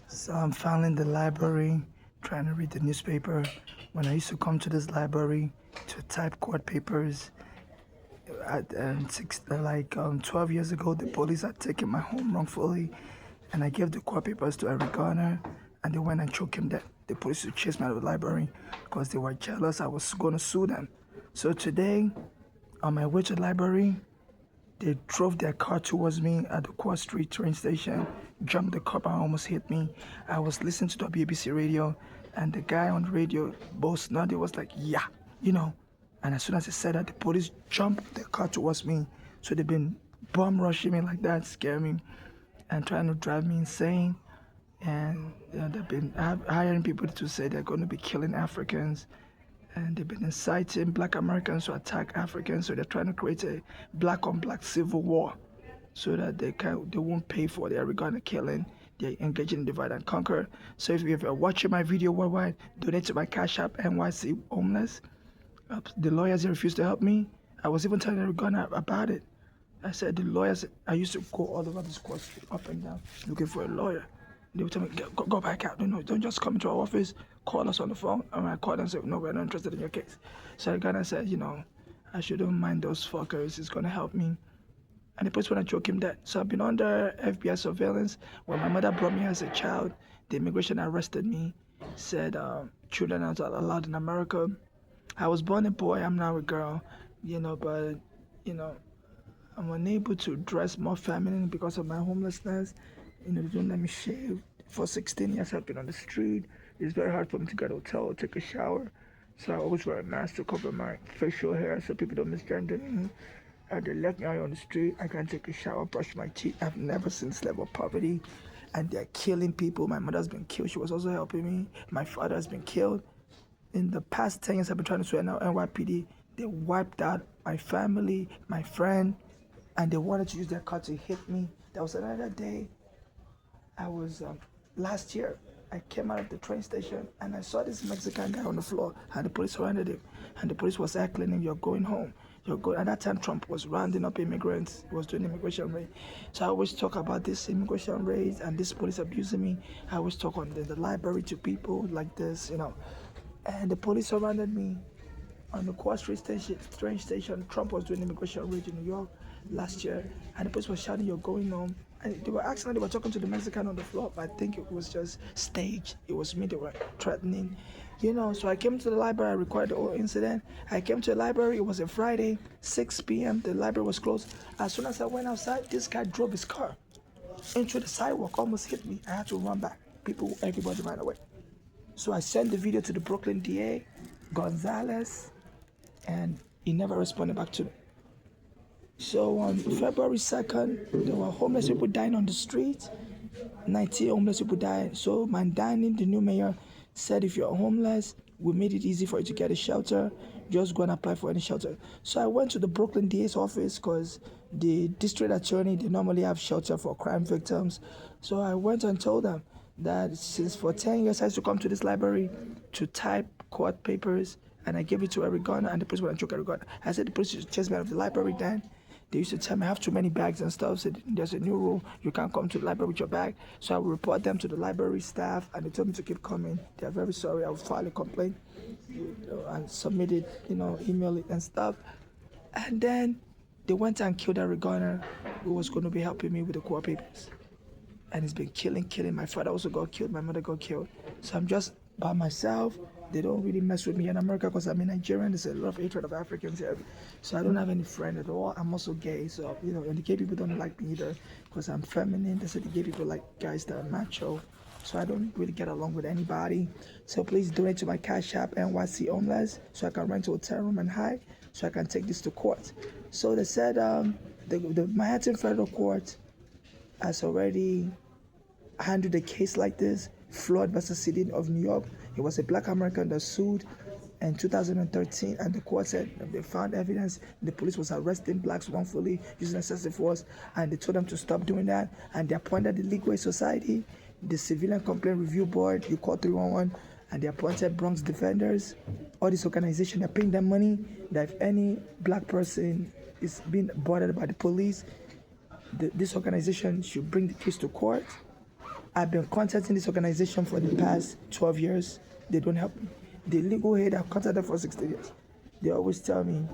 So I'm finally in the library trying to read the newspaper. When I used to come to this library to type court papers, 12 years ago, the police had taken my home wrongfully, and I gave the court papers to Eric Garner, and they went and choked him dead. The police would chase me out of the library because they were jealous I was going to sue them. So today, on my way to the library, they drove their car towards me at the Quad Street train station, jumped the curb and almost hit me. I was listening to WABC radio, and the guy on the radio, Boss Noddy, was like, yeah, you know. And as soon as he said that, the police jumped the car towards me. So they've been bomb rushing me like that, scaring me, and trying to drive me insane. And they've been hiring people to say they're going to be killing Africans, and they've been inciting black Americans to attack Africans. So they're trying to create a black on black civil war so that they won't pay for their regarding killing. They're engaging in divide and conquer. So if you're watching my video worldwide, donate to my Cash App NYC Homeless. The lawyers here refused to help me. I was even telling Ghana about it. I said the lawyers, I used to go all over this court street, up and down, looking for a lawyer. They would tell me, go back out. No, don't just come into our office, call us on the phone. And I called and said, no, we're not interested in your case. So Ghana said, I shouldn't mind those fuckers. It's going to help me. And the police want to choke him dead. So I've been under FBI surveillance. When my mother brought me as a child, the immigration arrested me, said children are not allowed in America. I was born a boy, I'm now a girl, but, I'm unable to dress more feminine because of my homelessness. They don't let me shave. For 16 years, I've been on the street. It's very hard for me to get a hotel or take a shower. So I always wear a mask to cover my facial hair so people don't misgender me. They left me out on the street. I can't take a shower, brush my teeth. I've never seen this level of poverty. And they're killing people. My mother's been killed. She was also helping me. My father has been killed. In the past 10 years, I've been trying to sue NYPD. They wiped out my family, my friend, and they wanted to use their car to hit me. There was another day. I was last year. I came out of the train station and I saw this Mexican guy on the floor, and the police surrounded him. And the police was heckling him, "You're going home. You're going." At that time, Trump was rounding up immigrants. He was doing immigration raid. So I always talk about this immigration raids and this police abusing me. I always talk on the library to people like this, And the police surrounded me on the Quad Street train station. Trump was doing immigration raid in New York last year, and the police was shouting, "You're going home." And they were talking to the Mexican on the floor, but I think it was just staged. It was me they were threatening. So I came to the library, I recorded the whole incident. I came to the library, it was a Friday, 6 p.m., the library was closed. As soon as I went outside, this guy drove his car into the sidewalk, almost hit me. I had to run back. Everybody ran away. So I sent the video to the Brooklyn DA, Gonzalez, and he never responded back to me. So on February 2nd, there were homeless people dying on the street. 19 homeless people died. So Mandani, the new mayor, said if you're homeless, we made it easy for you to get a shelter. Just go and apply for any shelter. So I went to the Brooklyn DA's office because the district attorney, they normally have shelter for crime victims. So I went and told them that since for 10 years I used to come to this library to type court papers, and I gave it to Eric Garner, and the police went and took Eric Garner. I said the police used to chase me out of the library then. They used to tell me I have too many bags and stuff, so there's a new rule, you can't come to the library with your bag. So I would report them to the library staff, and they told me to keep coming. They're very sorry. I will file a complaint and submit it, email it and stuff. And then they went and killed Eric Garner, who was going to be helping me with the court papers. And he's been killing. My father also got killed, my mother got killed. So I'm just by myself. They don't really mess with me in America because I'm a Nigerian. There's a lot of hatred of Africans here. So I don't have any friend at all. I'm also gay. So, and the gay people don't like me either because I'm feminine. They say the gay people like guys that are macho. So I don't really get along with anybody. So please donate to my Cash App NYC Homeless so I can rent a hotel room and hide so I can take this to court. So they said the Manhattan Federal Court has already handled a case like this. Floyd versus City of New York. It was a black American that sued in 2013, and the court said they found evidence the police was arresting blacks wrongfully using excessive force, and they told them to stop doing that, and they appointed the Legal Aid Society, the Civilian Complaint Review Board, you call 311, and they appointed Bronx Defenders. All these organizations are paying them money that if any black person is being bothered by the police, this organization should bring the case to court. I've been contacting this organization for the past 12 years. They don't help me. The legal head, I've contacted them for 16 years. They always tell me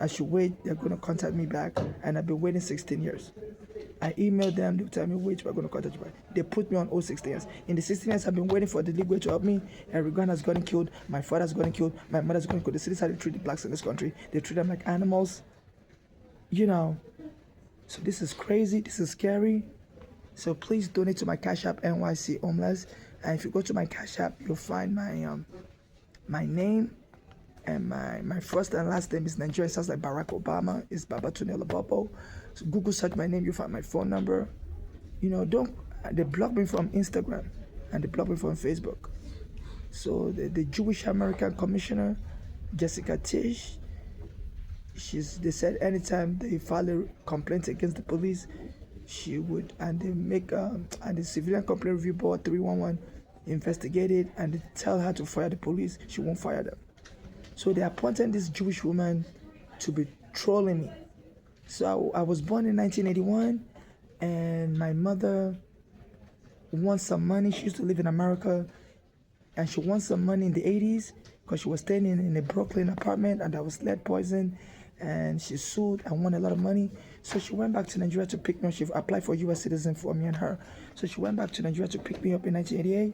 I should wait. They're going to contact me back. And I've been waiting 16 years. I emailed them. They tell me, wait, we're going to contact you back. They put me on all 16 years. In the 16 years, I've been waiting for the legal head to help me. Eric Garner has gotten killed. My father's gotten killed. My mother's gotten killed. The cities how they treat the blacks in this country. They treat them like animals. So this is crazy. This is scary. So please donate to my Cash App, NYC Homeless. And if you go to my Cash App, you'll find my name, and my first and last name is Nigerian. Sounds like Barack Obama. It's Babatunde Olabopo. So Google search my name, you'll find my phone number. They block me from Instagram and they block me from Facebook. So the Jewish American Commissioner, Jessica Tisch, they said anytime they file a complaint against the police, she would, and they make and the Civilian Complaint Review Board 311 investigate it, and they tell her to fire the police. She won't fire them. So they appointed this Jewish woman to be trolling me. So I was born in 1981, and my mother wants some money. She used to live in America, and she wants some money in the 80s because she was staying in a Brooklyn apartment, and I was lead poisoned, and she sued and won a lot of money. So she went back to Nigeria to pick me up. She applied for U.S. citizen for me and her. So she went back to Nigeria to pick me up in 1988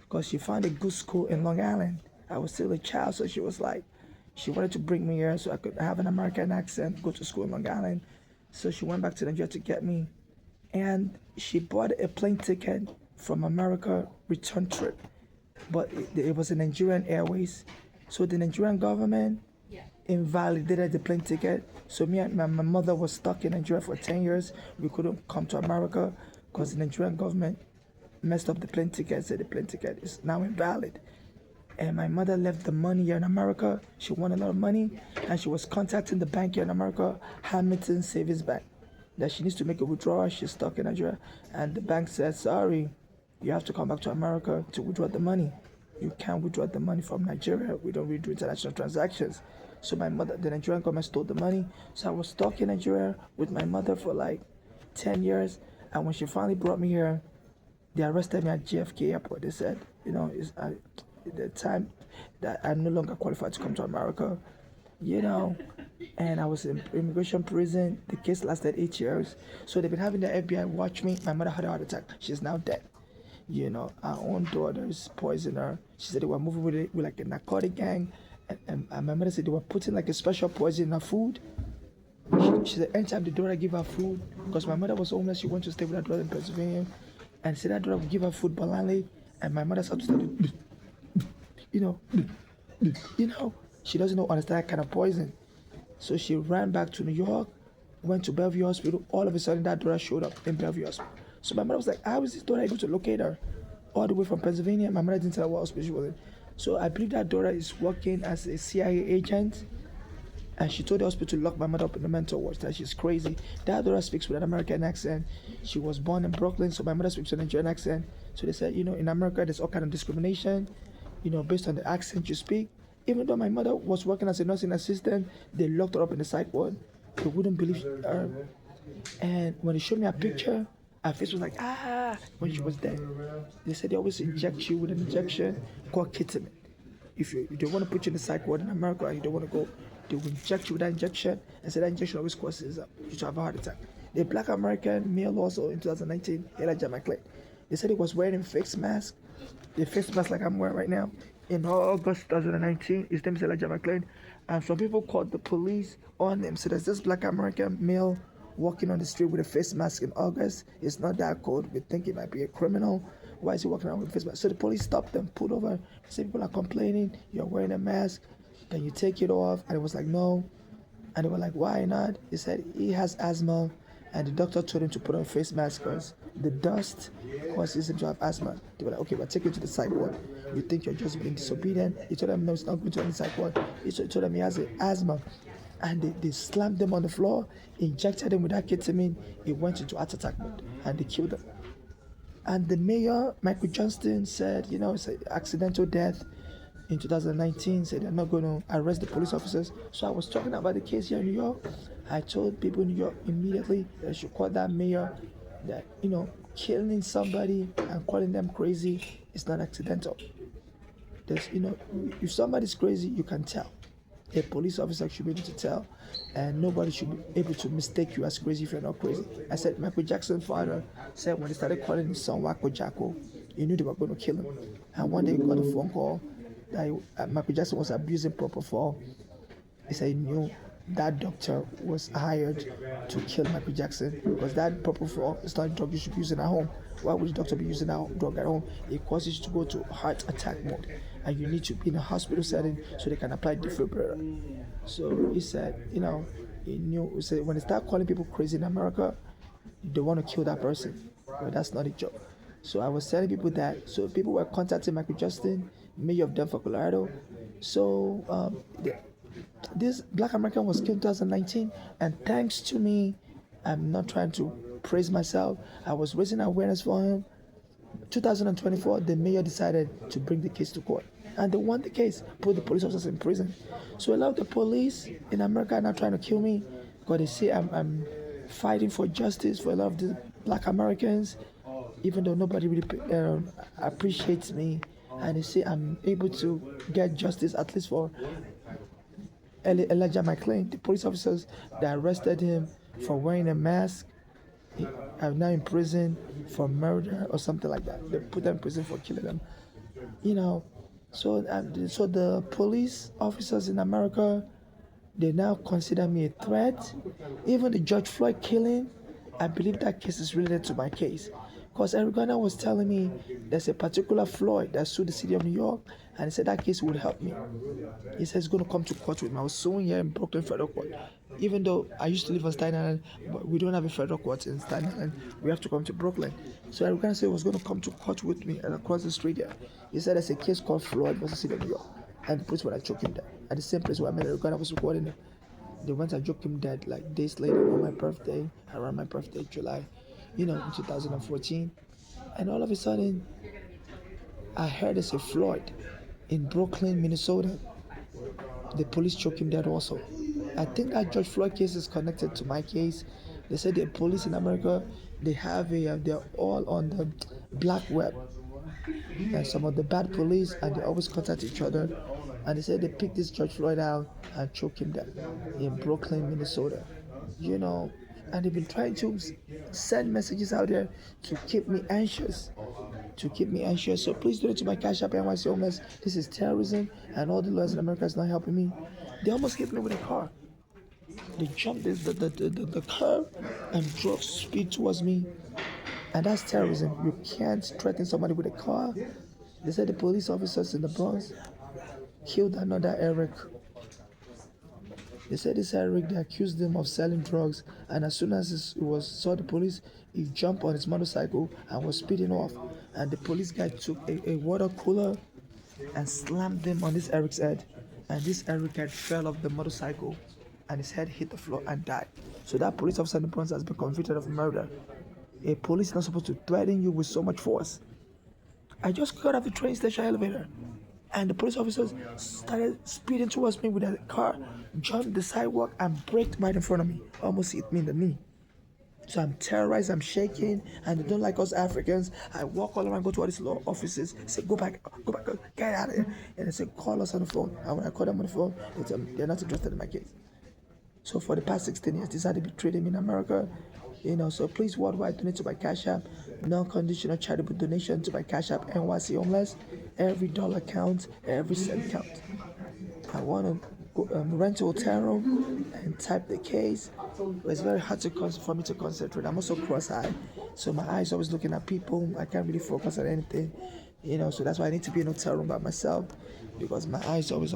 because she found a good school in Long Island. I was still a child, so she was like, she wanted to bring me here so I could have an American accent, go to school in Long Island. So she went back to Nigeria to get me. And she bought a plane ticket from America, return trip. But it was a Nigerian Airways. So the Nigerian government invalidated the plane ticket. So me and my mother was stuck in Nigeria for 10 years. We couldn't come to America because the Nigerian government messed up the plane ticket, said the plane ticket is now invalid. And my mother left the money here in America. She won a lot of money, and she was contacting the bank here in America, Hamilton Savings Bank, that she needs to make a withdrawal. She's stuck in Nigeria. And the bank said, sorry, you have to come back to America to withdraw the money. You can't withdraw the money from Nigeria. We don't really do international transactions. So my mother, the Nigerian government stole the money. So I was stuck in Nigeria with my mother for like 10 years. And when she finally brought me here, they arrested me at JFK Airport. They said, it's the time that I'm no longer qualified to come to America, and I was in immigration prison. The case lasted 8 years. So they've been having the FBI watch me. My mother had a heart attack. She's now dead. Our own daughters poisoned her. She said they were moving with like a narcotic gang. And my mother said they were putting like a special poison in her food. She said anytime the daughter give her food, because my mother was homeless, she went to stay with her daughter in Pennsylvania, and said that daughter would give her food blindly, and my mother started to she doesn't understand that kind of poison. So she ran back to New York, went to Bellevue Hospital. All of a sudden that daughter showed up in Bellevue Hospital. So my mother was like, how is this daughter able to locate her all the way from Pennsylvania? My mother didn't tell her what hospital she was in. So I believe that daughter is working as a CIA agent, and she told the hospital to lock my mother up in the mental ward, that she's crazy. That daughter speaks with an American accent. She was born in Brooklyn, so my mother speaks with an Nigerian accent. So they said, in America there's all kind of discrimination, based on the accent you speak. Even though my mother was working as a nursing assistant, they locked her up in the psych ward. They wouldn't believe her. And when they showed me a picture, her face was like, when she was dead. They said they always inject you with an injection called ketamine. If they want to put you in the psych ward in America and you don't want to go, they will inject you with that injection, and say that injection always causes you to have a heart attack. The black American male also in 2019, Elijah McClain, they said he was wearing a face mask, the face mask like I'm wearing right now. In August 2019, his name is Elijah McClain, and some people called the police on him. So there's this black American male walking on the street with a face mask in August. It's not that cold. We think he might be a criminal. Why is he walking around with a face mask? So the police stopped them, pulled over. Said people are complaining, you're wearing a mask, can you take it off? And it was like, no. And they were like, why not? He said he has asthma, and the doctor told him to put on a face mask because the dust causes him to have asthma. They were like, okay, but take him to the psych ward. You think you're just being disobedient? He told them, no, it's not going to any psych ward. He told them he has asthma. And they slammed him on the floor, injected him with that ketamine. He went into heart attack mode, and they killed him. And the mayor, Michael Johnston, said, it's an accidental death in 2019, said they're not going to arrest the police officers. So I was talking about the case here in New York. I told people in New York immediately that they should call that mayor, that, killing somebody and calling them crazy is not accidental. If somebody's crazy, you can tell. A police officer should be able to tell, and nobody should be able to mistake you as crazy if you're not crazy. I said Michael Jackson's father said when they started calling his son Wacko Jacko, he knew they were going to kill him. And one day he got a phone call that Michael Jackson was abusing propofol. He said he knew that doctor was hired to kill Michael Jackson because that propofol is not a drug you should be using at home. Why would the doctor be using that drug at home? It causes you to go to heart attack mode, and you need to be in a hospital setting so they can apply defibrillator. So he said, he knew. He said when they start calling people crazy in America, they want to kill that person, but that's not a joke. So I was telling people that. So people were contacting Michael Jackson, many of them for Colorado. So this Black American was killed in 2019, and thanks to me, I'm not trying to praise myself. I was raising awareness for him. 2024, the mayor decided to bring the case to court, and they won the case, put the police officers in prison. So a lot of the police in America are now trying to kill me because they say I'm fighting for justice for a lot of the Black Americans, even though nobody really appreciates me, and they say I'm able to get justice at least for Elijah McClain. The police officers that arrested him for wearing a mask are now in prison for murder or something like that. They put them in prison for killing them. So the police officers in America, they now consider me a threat. Even the George Floyd killing, I believe that case is related to my case. Because Eric Garner was telling me there's a particular Floyd that sued the city of New York, and he said that case would help me. He said he's going to come to court with me. I was suing here in Brooklyn Federal Court. Even though I used to live on Staten Island, but we don't have a federal court in Staten Island, we have to come to Brooklyn. So Eric Garner said he was going to come to court with me and across the street here. He said there's a case called Floyd versus the city of New York, and the place where I choked him dead. At the same place where I met Eric Garner was recording him. They went and choked him dead like days later on my birthday, around my birthday, July, in 2014. And all of a sudden, I heard there's a Floyd in Brooklyn, Minnesota. The police choked him dead also. I think that George Floyd case is connected to my case. They said the police in America, they're all on the black web. And some of the bad police, and they always contact each other. And they said they picked this George Floyd out and choked him dead in Brooklyn, Minnesota. And they've been trying to send messages out there to keep me anxious. So please donate to my Cash App, NYC Homeless. This is terrorism, and all the lawyers in America is not helping me. They almost hit me with a car. They jumped the curb and drove speed towards me. And that's terrorism. You can't threaten somebody with a car. They said the police officers in the Bronx killed another Eric. They said this Eric, they accused him of selling drugs, and as soon as he saw the police, he jumped on his motorcycle and was speeding off. And the police guy took a water cooler and slammed him on this Eric's head. And this Eric guy fell off the motorcycle, and his head hit the floor and died. So that police officer in the Bronx has been convicted of murder. A police is not supposed to threaten you with so much force. I just got off the train station elevator, and the police officers started speeding towards me with a car, jumped the sidewalk and braked right in front of me, almost hit me in the knee. So I'm terrorized, I'm shaking, and they don't like us Africans. I walk all around, go to all these law offices, say, go back, get out of here. And they say, call us on the phone. And when I call them on the phone, they tell me they're not interested in my case. So for the past 16 years, this had to be treating me in America. So please worldwide donate to my Cash App. Non-conditional charitable donation to my Cash App, NYC Homeless. Every dollar counts, every cent counts. I want to rent a hotel room and type the case. It's very hard for me to concentrate. I'm also cross-eyed, so my eyes always looking at people. I can't really focus on anything, so that's why I need to be in a hotel room by myself, because my eyes always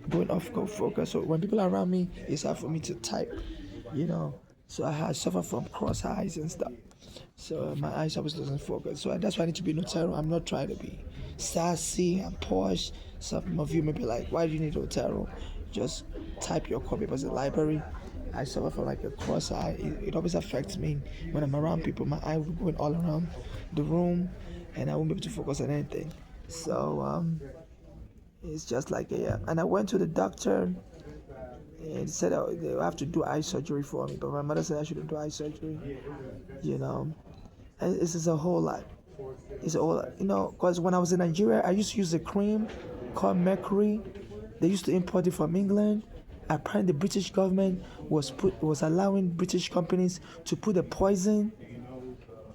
going off focus. So when people are around me, it's hard for me to type, So I suffer from cross eyes and stuff. So my eyes always losing focus. So that's why I need to be in a hotel room. I'm not trying to be sassy and posh. Some of you may be like, why do you need a hotel room? Just type your core papers in the library. I suffer from like a cross eye. It always affects me when I'm around people. My eye will be going all around the room, and I won't be able to focus on anything. So it's just like and I went to the doctor. And said they have to do eye surgery for me, but my mother said I shouldn't do eye surgery, This is a whole lot. It's a whole lot. Because when I was in Nigeria, I used to use a cream called Mercury. They used to import it from England. Apparently, the British government was allowing British companies to put the poison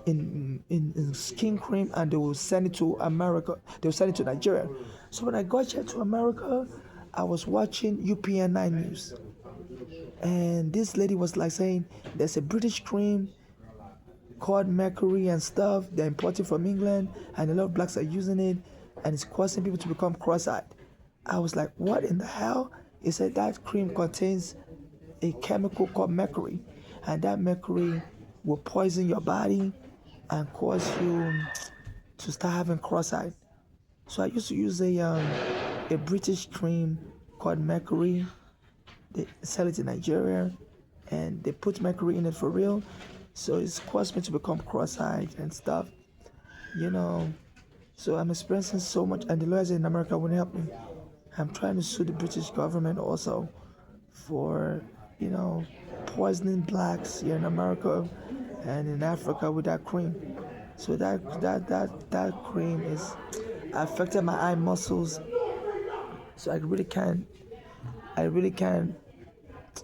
in skin cream, and they will send it to America. They will send it to Nigeria. So when I got here to America, I was watching UPN 9 News, and this lady was like saying there's a British cream called Mercury and stuff. They're importing from England, and a lot of blacks are using it, and it's causing people to become cross-eyed. I was like, what in the hell? He said that cream contains a chemical called mercury, and that mercury will poison your body and cause you to start having cross-eyed. So I used to use a British cream called Mercury. They sell it in Nigeria, and they put mercury in it for real. So it's caused me to become cross-eyed and stuff, you know. So I'm experiencing so much, and the lawyers in America wouldn't help me. I'm trying to sue the British government also for, poisoning blacks here in America and in Africa with that cream. So that cream is affected my eye muscles. So I really can't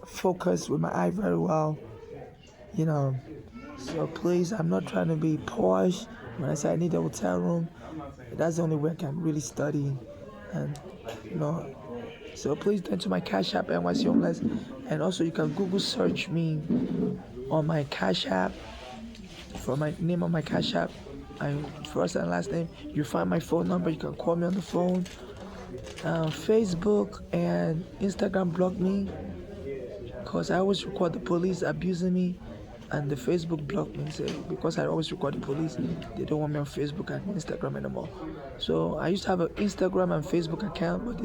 focus with my eye very well, you know. So please, I'm not trying to be posh. When I say I need a hotel room, that's the only way I can really study, and you know. So please turn to my Cash App NYC Homeless, and also you can Google search me on my Cash App for my name on my Cash App, my first and last name. You find my phone number. You can call me on the phone. Facebook and Instagram block me because I always record the police abusing me, and the Facebook blocked me. So because I always record the police, they don't want me on Facebook and Instagram anymore. So I used to have an Instagram and Facebook account, but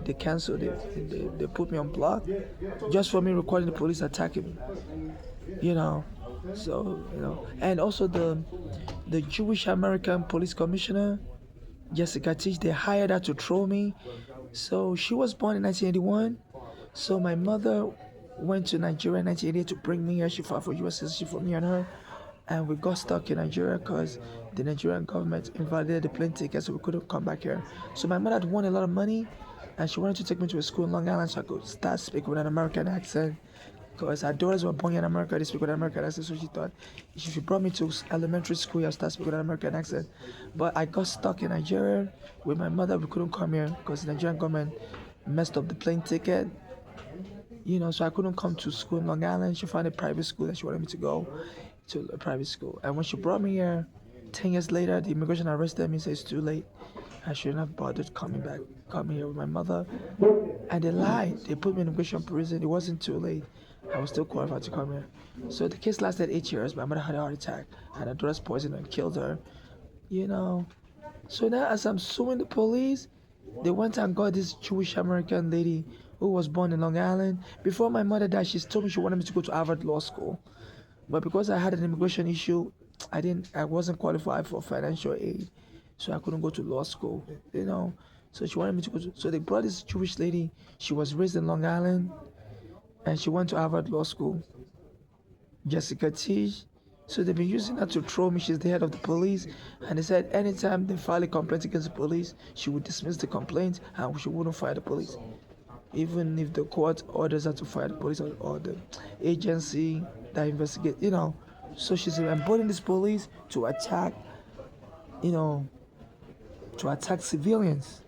they canceled it. They put me on block just for me recording the police attacking me. You know. So and also the Jewish American Police Commissioner Jessica Teach, they hired her to troll me. So she was born in 1981. So my mother went to Nigeria in 1988 to bring me here. She filed for U.S. citizenship for me and her. And we got stuck in Nigeria because the Nigerian government invalidated the plane ticket, so we couldn't come back here. So my mother had won a lot of money, and she wanted to take me to a school in Long Island so I could start speaking with an American accent. Because her daughters were born in America, they speak with an American accent, so she thought if she brought me to elementary school, I'll start speaking with an American accent. But I got stuck in Nigeria with my mother. We couldn't come here because the Nigerian government messed up the plane ticket. So I couldn't come to school in Long Island. She found a private school that she wanted me to go to a private school. And when she brought me here, 10 years later, the immigration arrested me, said it's too late. I shouldn't have bothered coming here with my mother. And they lied. They put me in immigration prison. It wasn't too late. I was still qualified to come here. So the case lasted 8 years. My mother had a heart attack, and her daughter's poisoned and killed her. So now as I'm suing the police, they went and got this Jewish American lady who was born in Long Island. Before my mother died, she told me she wanted me to go to Harvard Law School. But because I had an immigration issue, I wasn't qualified for financial aid. So I couldn't go to law school, So she wanted me to go so they brought this Jewish lady. She was raised in Long Island, and she went to Harvard Law School. Jessica Teach. So they've been using her to troll me. She's the head of the police, and they said anytime they file a complaint against the police, she would dismiss the complaint and she wouldn't fire the police. Even if the court orders her to fire the police or the agency that investigate, So she's emboldening this police to attack, civilians.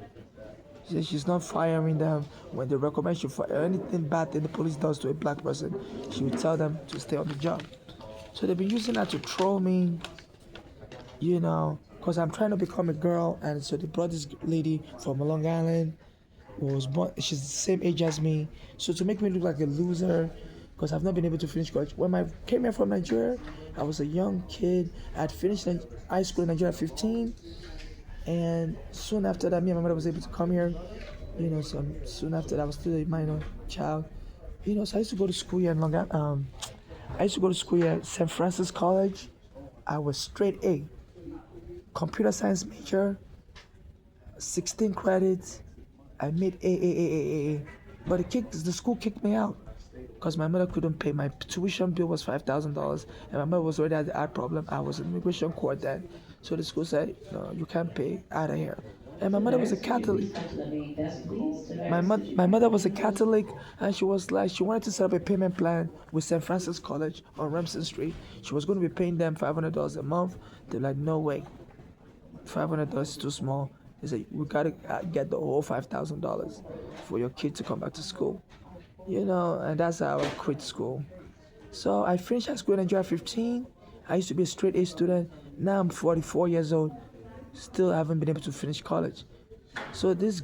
She says she's not firing them when they recommend she fire. Anything bad that the police does to a black person, she would tell them to stay on the job. So they've been using that to troll me, because I'm trying to become a girl, and so they brought this lady from Long Island who was born. She's the same age as me, so to make me look like a loser, because I've not been able to finish college. When I came here from Nigeria, I was a young kid. I had finished high school in Nigeria at 15. And soon after that, me and my mother was able to come here. So soon after that, I was still a minor child. So I used to go to school here in Long Island. I used to go to school here at St. Francis College. I was straight A. Computer science major, 16 credits. I made A. But the school kicked me out. because my mother couldn't pay. My tuition bill was $5,000, and my mother was already at the art problem. I was in immigration court then, so the school said, "No, you can't pay. Out of here." And my mother was a Catholic. My mother was a Catholic, and she was like, she wanted to set up a payment plan with St. Francis College on Remsen Street. She was going to be paying them $500 a month. They're like, no way, $500 is too small. They said, we gotta get the whole $5,000 for your kid to come back to school. And that's how I quit school. So I finished high school in Nigeria at 15. I used to be a straight A student. Now I'm 44 years old. Still haven't been able to finish college. So this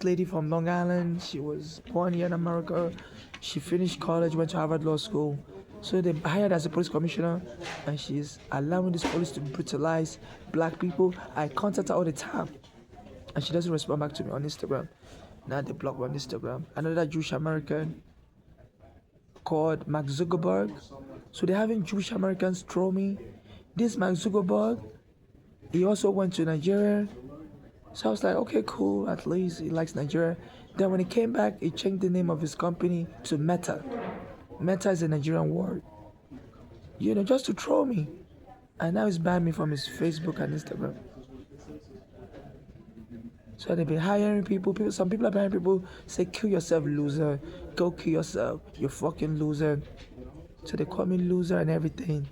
lady from Long Island, she was born here in America. She finished college, went to Harvard Law School. So they hired her as a police commissioner, and she's allowing this police to brutalize black people. I contact her all the time, and she doesn't respond back to me on Instagram. Now they block me on Instagram. Another Jewish American called Mark Zuckerberg. So they're having Jewish Americans troll me. This Mark Zuckerberg, he also went to Nigeria. So I was like, okay, cool, at least he likes Nigeria. Then when he came back, he changed the name of his company to Meta. Meta is a Nigerian word, just to troll me. And now he's banned me from his Facebook and Instagram. So they've been hiring people. Some people are hiring people, say, kill yourself, loser. Go kill yourself, you fucking loser. So they call me loser and everything.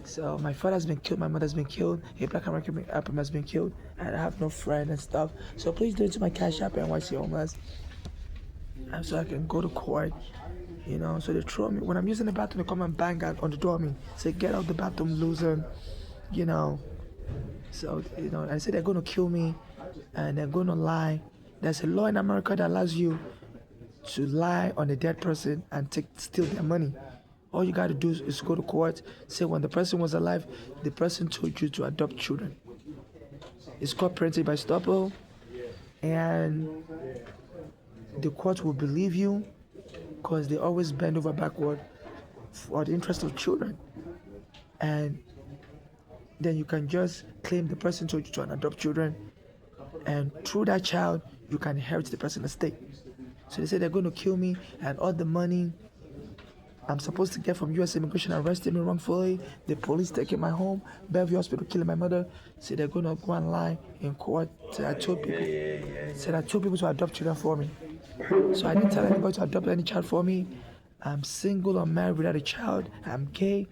So my father's been killed, my mother's been killed, a black American has been killed, and I have no friend and stuff. So please do it to my Cash App and NYC Homeless. And so I can go to court, So they throw me. When I'm using the bathroom, they come and bang out on the door me. Say, get out the bathroom, loser. So, I say they're going to kill me and they're going to lie. There's a law in America that allows you to lie on a dead person and steal their money. All you got to do is go to court, say when the person was alive, the person told you to adopt children. It's called parenting by estoppel, and the court will believe you because they always bend over backward for the interest of children. And then you can just claim the person told you to adopt children, and through that child, you can inherit the person's estate. So they say they're going to kill me, and all the money I'm supposed to get from U.S. Immigration arrested me wrongfully. The police taking my home, Bellevue Hospital killing my mother. Say they're gonna go and lie in court. Said I told people to adopt children for me. So I didn't tell anybody to adopt any child for me. I'm single, I'm married without a child, I'm gay.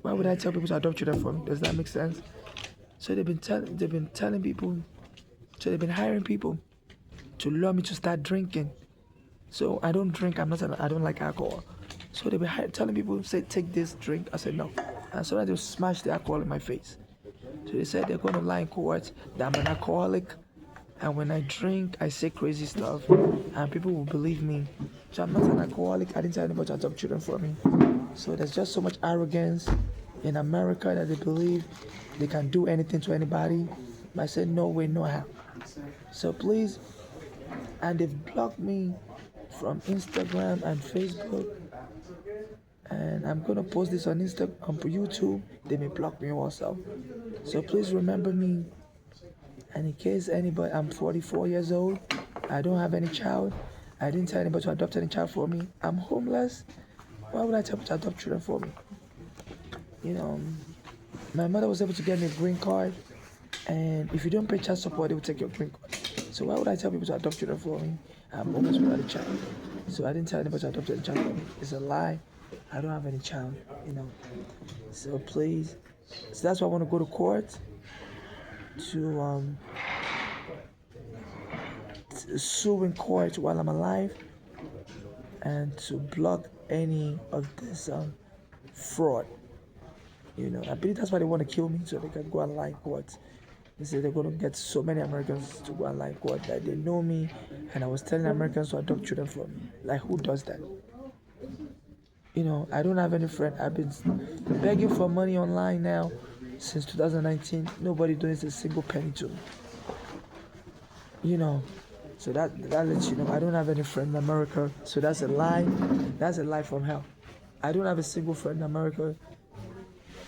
Why would I tell people to adopt children for me? Does that make sense? So they've been telling people, so they've been hiring people to lure me to start drinking. So I don't drink, I don't like alcohol. So they were telling people, say, take this drink. I said, no. And so they smashed the alcohol in my face. So they said they're going to lie in court that I'm an alcoholic. And when I drink, I say crazy stuff. And people will believe me. So I'm not an alcoholic. I didn't tell anybody to adopt children for me. So there's just so much arrogance in America that they believe they can do anything to anybody. I said, no way, no how. So please, and they've blocked me from Instagram and Facebook. And I'm gonna post this on Instagram, on YouTube. They may block me also. So please remember me. And in case anybody, I'm 44 years old. I don't have any child. I didn't tell anybody to adopt any child for me. I'm homeless. Why would I tell people to adopt children for me? My mother was able to get me a green card. And if you don't pay child support, they will take your green card. So why would I tell people to adopt children for me? I'm homeless without a child. So I didn't tell anybody to adopt any child for me. It's a lie. I don't have any child, So please, so that's why I want to go to court to sue in court while I'm alive and to block any of this fraud. I believe that's why they want to kill me so they can go and lie in court. They say they're going to get so many Americans to go and lie in court that they know me, and I was telling Americans to adopt children for me. Like, who does that? I don't have any friend. I've been begging for money online now since 2019. Nobody donates a single penny to me. So that lets you know I don't have any friend in America. So that's a lie. That's a lie from hell. I don't have a single friend in America.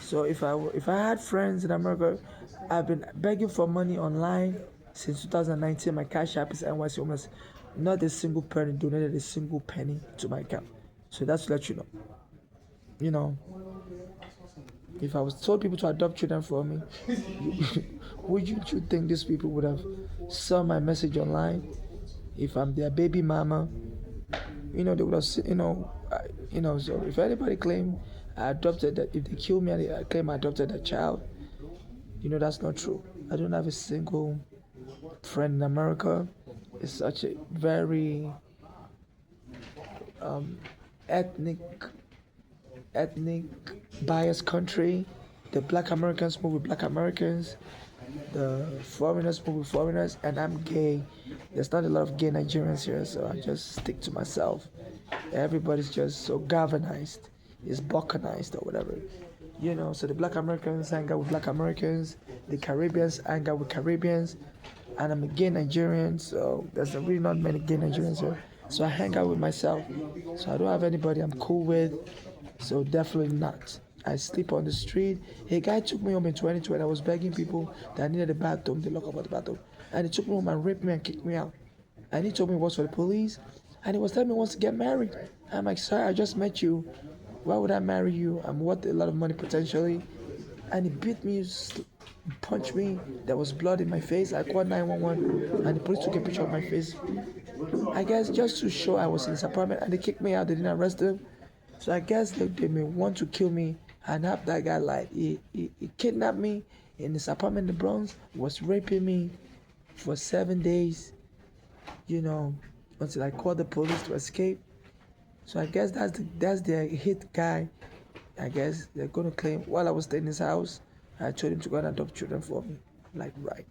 So if I had friends in America, I've been begging for money online since 2019. My Cash App is NYC Homeless. Not a single penny donated a single penny to my account. So that's to let you know. You know, if I was told people to adopt children for me, would you think these people would have saw my message online? If I'm their baby mama, they would have, So if anybody claim I adopted that, if they kill me and I claim I adopted a child, that's not true. I don't have a single friend in America. It's such a very ethnic, ethnic biased country. The Black Americans move with Black Americans. The foreigners move with foreigners, and I'm gay. There's not a lot of gay Nigerians here, so I just stick to myself. Everybody's just so galvanized, is balkanized or whatever. So the Black Americans hang out with Black Americans, the Caribbeans hang out with Caribbeans, and I'm a gay Nigerian, so there's really not many gay Nigerians here. So I hang out with myself. So I don't have anybody I'm cool with, so definitely not. I sleep on the street. A guy took me home in 2020. I was begging people that I needed a bathroom. They lock up at the bathroom. And he took me home and raped me and kicked me out. And he told me it was for the police. And he was telling me he wants to get married. I'm like, sir, I just met you. Why would I marry you? I'm worth a lot of money potentially. And he beat me, punched me. There was blood in my face. I called 911 and the police took a picture of my face. I guess just to show I was in his apartment, and they kicked me out. They didn't arrest him. So I guess they may want to kill me and have that guy like he kidnapped me in his apartment in the Bronx, was raping me for 7 days, until I called the police to escape. So I guess that's their hit guy. I guess they're gonna claim while I was staying in his house, I told him to go and adopt children for me. Like right.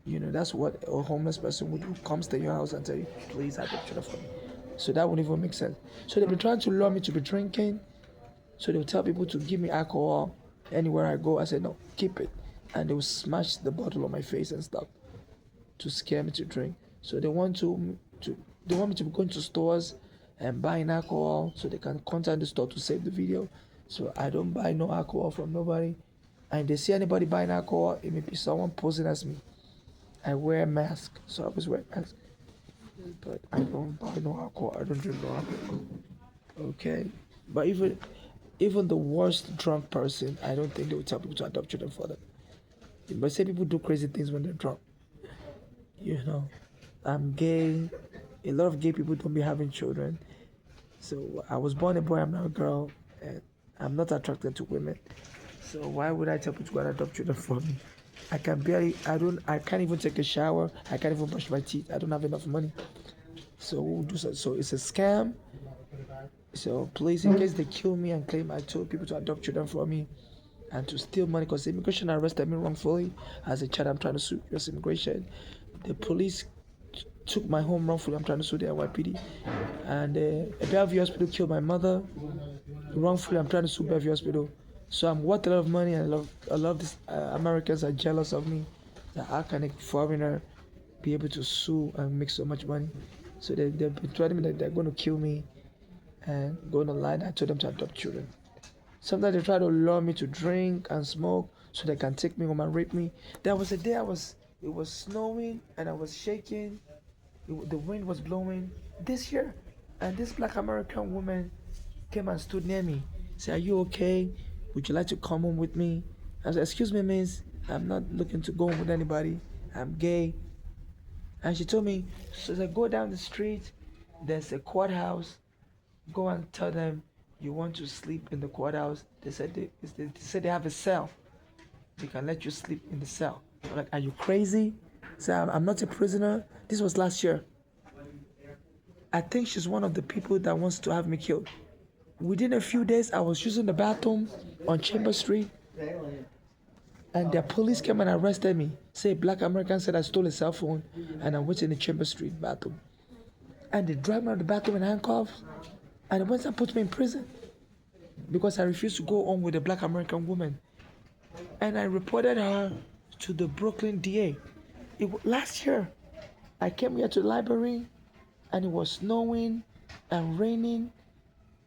That's what a homeless person would do. Come stay in your house and tell you, please adopt children for me. So that wouldn't even make sense. So they've been trying to lure me to be drinking. So they'll tell people to give me alcohol anywhere I go. I said, no, keep it. And they will smash the bottle on my face and stuff to scare me to drink. So they want me to be going to stores and buying alcohol so they can contact the store to save the video. So I don't buy no alcohol from nobody. And if they see anybody buying alcohol, it may be someone posing as me. I wear a mask, so I always wear a mask. But I don't buy no alcohol. I don't drink no alcohol. Okay? But even the worst drunk person, I don't think they would tell people to adopt children for them. But say people do crazy things when they're drunk. I'm gay. A lot of gay people don't be having children. So I was born a boy, I'm not a girl, and I'm not attracted to women. So why would I tell people to go and adopt children for me? I can't even take a shower. I can't even brush my teeth. I don't have enough money. So we'll do so it's a scam. So please, in case they kill me and claim I told people to adopt children for me and to steal money, because immigration arrested me wrongfully as a child, I'm trying to sue US immigration. The police took my home wrongfully, I'm trying to sue the NYPD. And a Bellevue hospital killed my mother wrongfully, I'm trying to sue Bellevue hospital. So I'm worth a lot of money, and a lot of these Americans are jealous of me. That how can a foreigner be able to sue and make so much money? So they've been telling me that they're going to kill me and going online. I told them to adopt children. Sometimes they try to lure me to drink and smoke so they can take me home and rape me. There was a day it was snowing and I was shaking. The wind was blowing this year. And this Black American woman came and stood near me. Said, are you okay? Would you like to come home with me? I said, excuse me, miss. I'm not looking to go home with anybody. I'm gay. And she told me, she said, go down the street. There's a courthouse. Go and tell them you want to sleep in the courthouse. They said they have a cell. They can let you sleep in the cell. I'm like, are you crazy? So I'm not a prisoner. This was last year. I think she's one of the people that wants to have me killed. Within a few days, I was using the bathroom on Chambers Street, and the police came and arrested me. Say, Black American said I stole a cell phone, and I went in the Chambers Street bathroom. And they dragged me out of the bathroom in handcuffs, and they went and put me in prison because I refused to go on with a Black American woman. And I reported her to the Brooklyn DA. Last year, I came here to the library, and it was snowing and raining,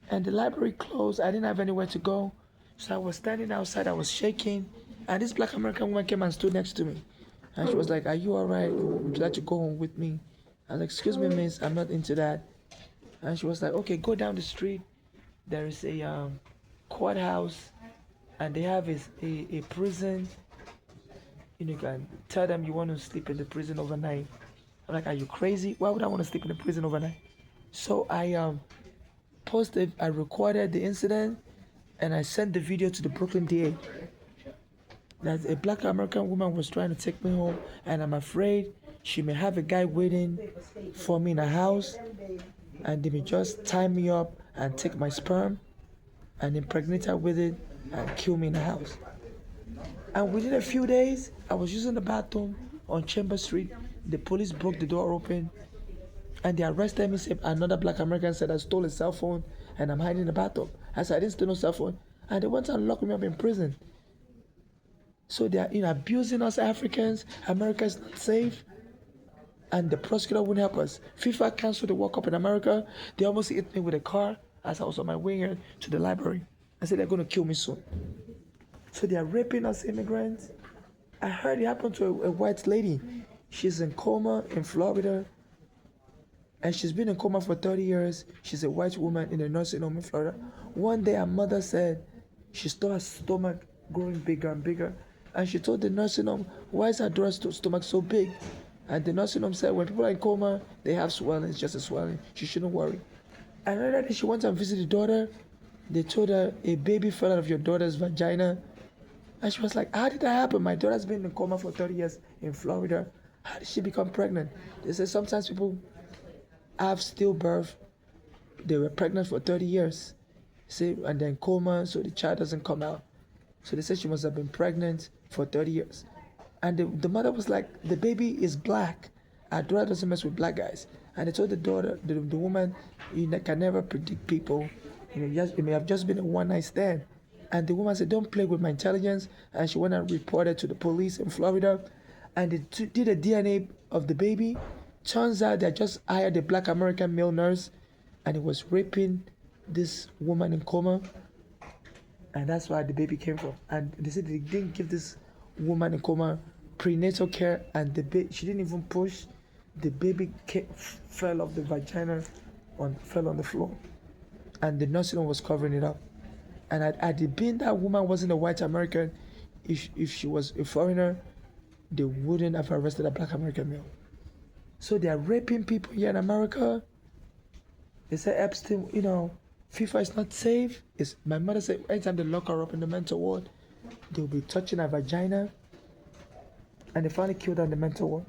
and the library closed. I didn't have anywhere to go. So I was standing outside, I was shaking, and this Black American woman came and stood next to me. And she was like, are you all right? Would you like to go home with me? I was like, excuse me, miss, I'm not into that. And she was like, okay, go down the street. There is a courthouse, and they have a prison. You can tell them you want to sleep in the prison overnight. I'm like, are you crazy? Why would I want to sleep in the prison overnight? So I posted, I recorded the incident, and I sent the video to the Brooklyn DA. That a black American woman was trying to take me home, and I'm afraid she may have a guy waiting for me in a house, and they may just tie me up and take my sperm and impregnate her with it and kill me in the house. And within a few days, I was using the bathroom on Chambers Street. The police broke the door open and they arrested me. Said another black American said I stole a cell phone and I'm hiding in the bathroom. I said I didn't steal no cell phone. And they went and locked me up in prison. So they are abusing us Africans. America is not safe. And the prosecutor wouldn't help us. FIFA canceled the World Cup in America. They almost hit me with a car as I was on my way here to the library. I said they're going to kill me soon. So they are raping us immigrants. I heard it happened to a white lady. She's in coma in Florida. And she's been in coma for 30 years. She's a white woman in a nursing home in Florida. One day her mother said she saw her stomach growing bigger and bigger. And she told the nursing home, why is her daughter's stomach so big? And the nursing home said, when people are in coma, they have swelling, it's just a swelling. She shouldn't worry. And another day she went and visited the daughter. They told her a baby fell out of your daughter's vagina. And she was like, how did that happen? My daughter's been in coma for 30 years in Florida. How did she become pregnant? They said sometimes people have stillbirth. They were pregnant for 30 years. See, and then coma, so the child doesn't come out. So they said she must have been pregnant for 30 years. And the mother was like, the baby is black. Our daughter doesn't mess with black guys. And they told the daughter, the woman, you can never predict people. It may have just been a one-night stand. And the woman said, don't play with my intelligence. And she went and reported to the police in Florida. And they did a DNA of the baby. Turns out they just hired a black American male nurse. And he was raping this woman in coma. And that's where the baby came from. And they said they didn't give this woman in coma prenatal care, and she didn't even push. The baby fell off the vagina, fell on the floor, and the nursing home was covering it up. And had it been that woman wasn't a white American, if she was a foreigner, they wouldn't have arrested a black American male. So they are raping people here in America. They say Epstein, FIFA is not safe. My mother said anytime they lock her up in the mental ward, they'll be touching her vagina. And they finally killed her in the mental ward.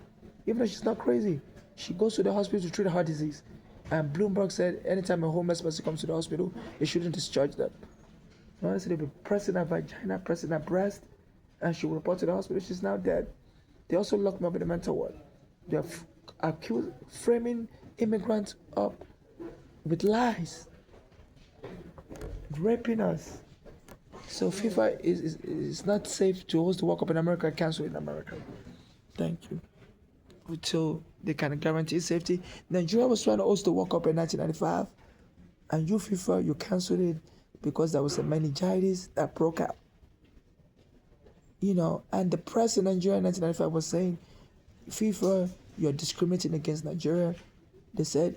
Even though she's not crazy. She goes to the hospital to treat heart disease. And Bloomberg said anytime a homeless person comes to the hospital, they shouldn't discharge them. My mother said they'll be pressing her vagina, pressing her breast, and she will report to the hospital. She's now dead. They also locked me up in the mental ward. They are framing immigrants up with lies, raping us. So FIFA is not safe to host the World Cup in America, cancel in America. Thank you. Until they can guarantee safety. Nigeria was trying to host the World Cup in 1995, and you FIFA, you canceled it because there was a meningitis that broke out. And the press in Nigeria in 1995 was saying, FIFA, you're discriminating against Nigeria. They said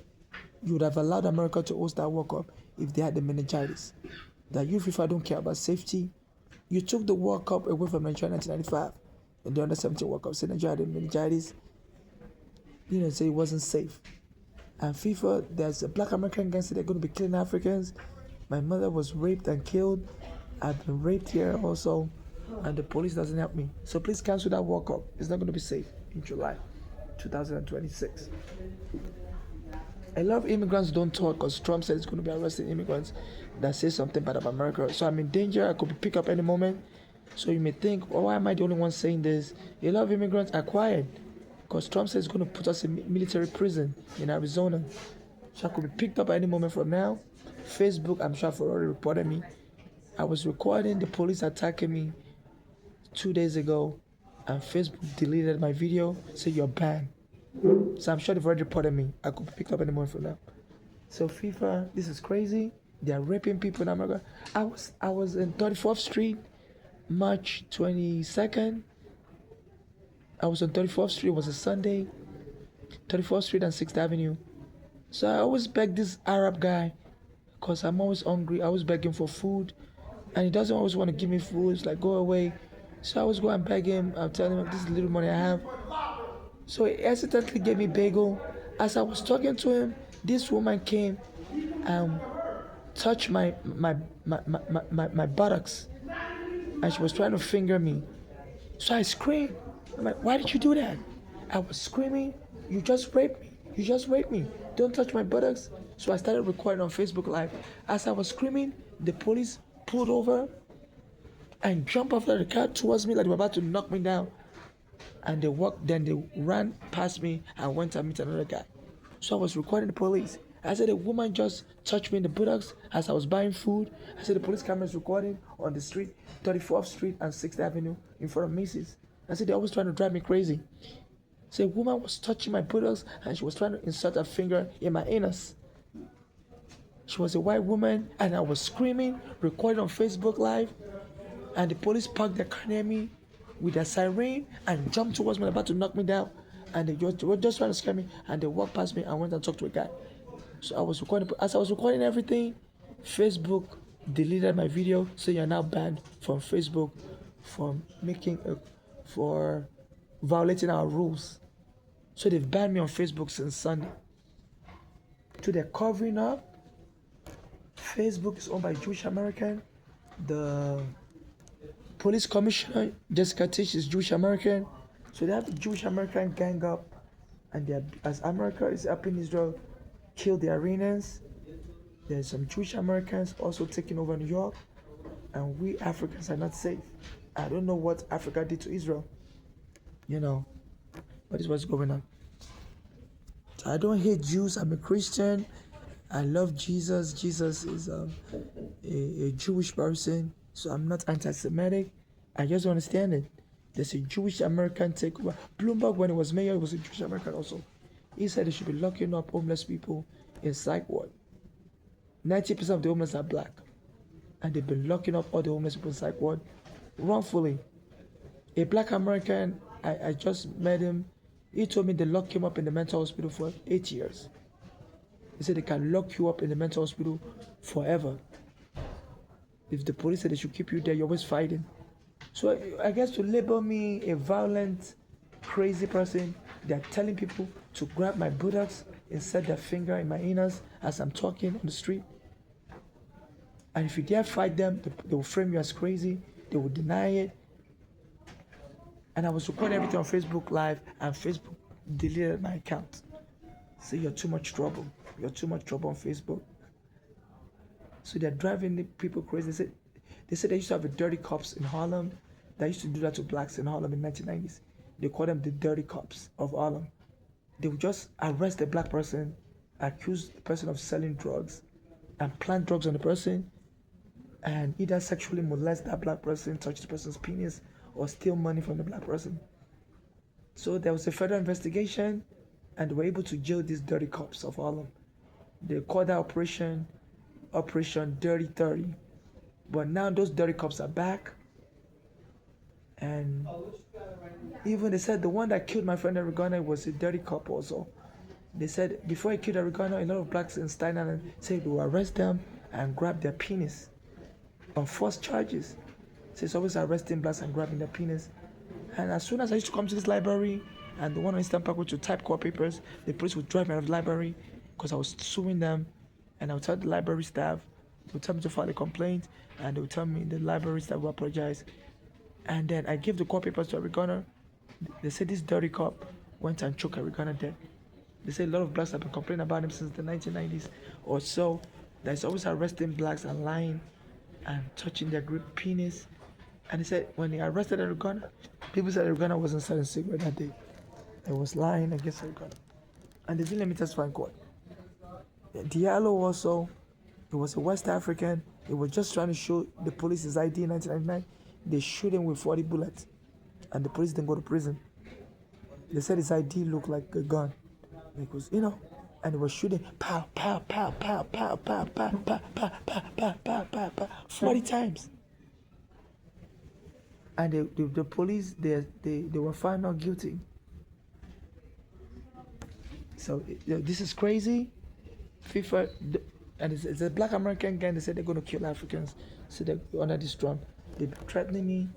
you would have allowed America to host that World Cup if they had the meningitis. That you FIFA don't care about safety. You took the World Cup away from Nigeria in 1995. And the Under-17 World Cup said Nigeria had meningitis. Say it wasn't safe. And FIFA, there's a black American gang said they're going to be killing Africans. My mother was raped and killed. I've been raped here also. And the police doesn't help me. So please cancel that World Cup. It's not going to be safe in July 2026. A lot of immigrants don't talk because Trump said he's going to be arresting immigrants that say something bad about America. So I'm in danger. I could be picked up any moment. So you may think, why am I the only one saying this? A lot of immigrants are quiet because Trump says he's going to put us in military prison in Arizona. So I could be picked up any moment from now. Facebook, I'm sure, have already reported me. I was recording the police attacking me 2 days ago, and Facebook deleted my video, said you're banned. So I'm sure they've already reported me. I could be picked up any moment from now. So FIFA, this is crazy. They are raping people in America. I was in 34th Street, March 22nd. I was on 34th Street. It was a Sunday. 34th Street and 6th Avenue. So I always beg this Arab guy because I'm always hungry. I always beg him for food, and he doesn't always want to give me food. It's like, go away. So I always go and beg him. I'm telling him this is the little money I have. So he accidentally gave me bagel. As I was talking to him, this woman came and touched my buttocks, and she was trying to finger me. So I screamed. I'm like, why did you do that? I was screaming, you just raped me. You just raped me. Don't touch my buttocks. So I started recording on Facebook Live. As I was screaming, the police pulled over and jumped off the car towards me like they were about to knock me down. And then they ran past me and went to meet another guy. So I was recording the police. I said a woman just touched me in the buttocks as I was buying food. I said the police cameras recording on the street, 34th Street and 6th Avenue in front of Macy's. I said they're always trying to drive me crazy. So a woman was touching my buttocks and she was trying to insert her finger in my anus. She was a white woman and I was screaming, recording on Facebook Live. And the police parked their car near me with their siren and jumped towards me about to knock me down. And they were just trying to scare me. And they walked past me and went and talked to a guy. So I was recording. As I was recording everything, Facebook deleted my video. So you're now banned from Facebook for violating our rules. So they've banned me on Facebook since Sunday. So they're covering up. Facebook is owned by Jewish American. The police commissioner Jessica Tisch is Jewish American. So they have the Jewish American gang up, and as America is helping Israel kill the Iranians, there's some Jewish Americans also taking over New York, and we Africans are not safe. I don't know what Africa did to Israel, but this is what's going on. So I don't hate Jews. I'm a Christian. I love Jesus. Jesus is a Jewish person, so I'm not anti-Semitic. I just don't understand it. There's a Jewish American takeover. Bloomberg, when he was mayor, he was a Jewish American also. He said they should be locking up homeless people in psych ward. 90% of the homeless are black, and they've been locking up all the homeless people in psych ward wrongfully. A black American, I just met him. He told me they locked him up in the mental hospital for 8 years. He said they can lock you up in the mental hospital forever. If the police said they should keep you there, you're always fighting. So I guess to label me a violent, crazy person, they're telling people to grab my buttocks, insert their finger in my anus as I'm talking on the street. And if you dare fight them, they will frame you as crazy. They will deny it. And I was recording everything on Facebook Live, and Facebook deleted my account. Say you're too much trouble. You're too much trouble on Facebook. So they're driving the people crazy. They said they used to have a dirty cops in Harlem. They used to do that to blacks in Harlem in the 1990s. They called them the dirty cops of Harlem. They would just arrest a black person, accuse the person of selling drugs, and plant drugs on the person, and either sexually molest that black person, touch the person's penis, or steal money from the black person. So there was a federal investigation, and they were able to jail these dirty cops of Harlem. They called that Operation Dirty 30. But now those dirty cops are back. And even they said the one that killed my friend Eric Garner was a dirty cop also. They said before he killed Eric Garner, a lot of blacks in Staten Island said they will arrest them and grab their penis on false charges. So it's always arresting blacks and grabbing their penis. And as soon as I used to come to this library and the one on Eastern Parkway to type court papers, the police would drive me out of the library because I was suing them. And I would tell the library staff, they would tell me to file a complaint, and they would tell me the library staff will apologize. And then I gave the court papers to Eric Garner. They said this dirty cop went and choked Eric Garner dead. They say a lot of blacks have been complaining about him since the 1990s or so. That he's always arresting blacks and lying and touching their grip penis. And he said when he arrested Eric Garner, people said Eric Garner wasn't selling cigarettes that day. He was lying against Eric Garner. And they didn't let me testify in court. Diallo also, he was a West African. He was just trying to show the police his ID in 1999. They shoot him with 40 bullets, and the police didn't go to prison. They said his ID looked like a gun, because and he was shooting pow pow pow pow pow pow pow pow pow pow pow pow pow 40 times. And the police they were found not guilty. So this is crazy. FIFA, and it's a black American gang. They said they're going to kill Africans. So they're under this drum. They're threatening me,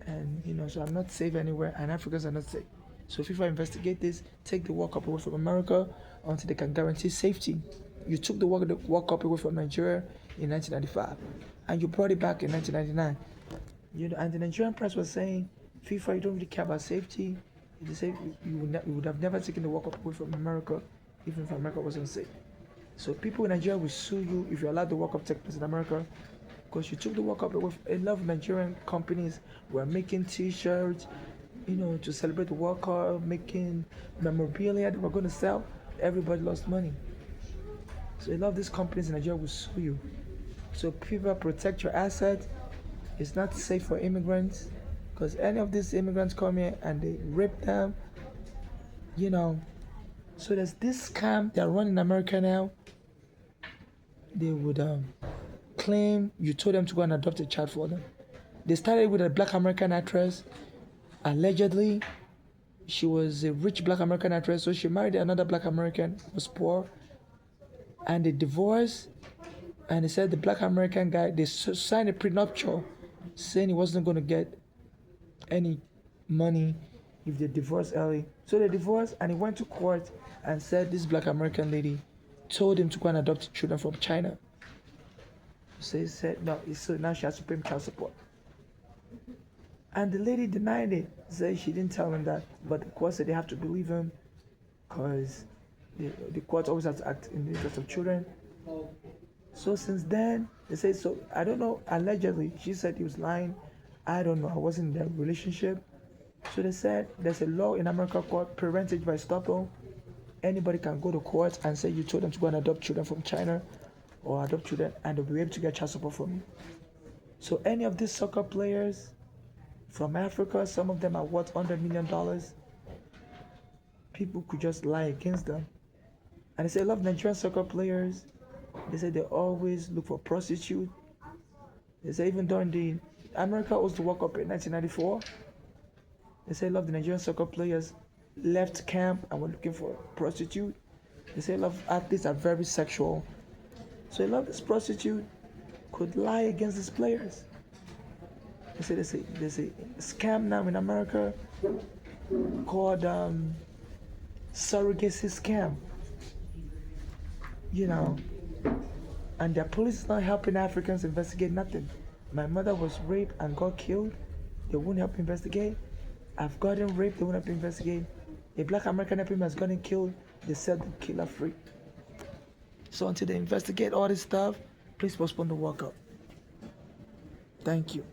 and so I'm not safe anywhere, and Africans are not safe. So FIFA investigate this, take the World Cup away from America until they can guarantee safety. You took the World Cup away from Nigeria in 1995, and you brought it back in 1999. And the Nigerian press was saying, FIFA, you don't really care about safety. They say you would have never taken the World Cup away from America, even if America wasn't safe. So people in Nigeria will sue you if you allowed the World Cup to take place in America, because you took the World Cup away. A lot of Nigerian companies were making T-shirts, to celebrate the World Cup, making memorabilia they were going to sell. Everybody lost money. So a lot of these companies in Nigeria will sue you. So people, protect your assets. It's not safe for immigrants, because any of these immigrants come here and they rape them, So there's this scam that run in America now. They would claim you told them to go and adopt a child for them. They started with a black American actress. Allegedly, she was a rich black American actress, so she married another black American who was poor, and they divorced. And they said the black American guy, they signed a prenuptial saying he wasn't going to get any money if they divorced early. So they divorced, and he went to court and said this black American lady told him to go and adopt children from China. So he said no, so now she has to pay him child support. And the lady denied it, said she didn't tell him that, but the court said they have to believe him, because the court always has to act in the interest of children. So since then, they say, so I don't know, allegedly, she said he was lying. I don't know, I wasn't in their relationship. So they said there's a law in America called parentage by estoppel. Anybody can go to court and say you told them to go and adopt children from China or adopt children, and they'll be able to get child support from you. So any of these soccer players from Africa, some of them are worth $100 million. People could just lie against them. And they say a lot of Nigerian soccer players, they say they always look for prostitute. They say even during America was the World Cup in 1994. They say a lot of the Nigerian soccer players left camp and were looking for a prostitute. They say a lot of athletes are very sexual. So a lot of this prostitute could lie against these players. There's a scam now in America called surrogacy scam. And their police is not helping Africans investigate nothing. My mother was raped and got killed. They won't help investigate. I've gotten raped. They won't help investigate. A black American has gotten killed. They set the killer free. So until they investigate all this stuff, please postpone the World Cup. Thank you.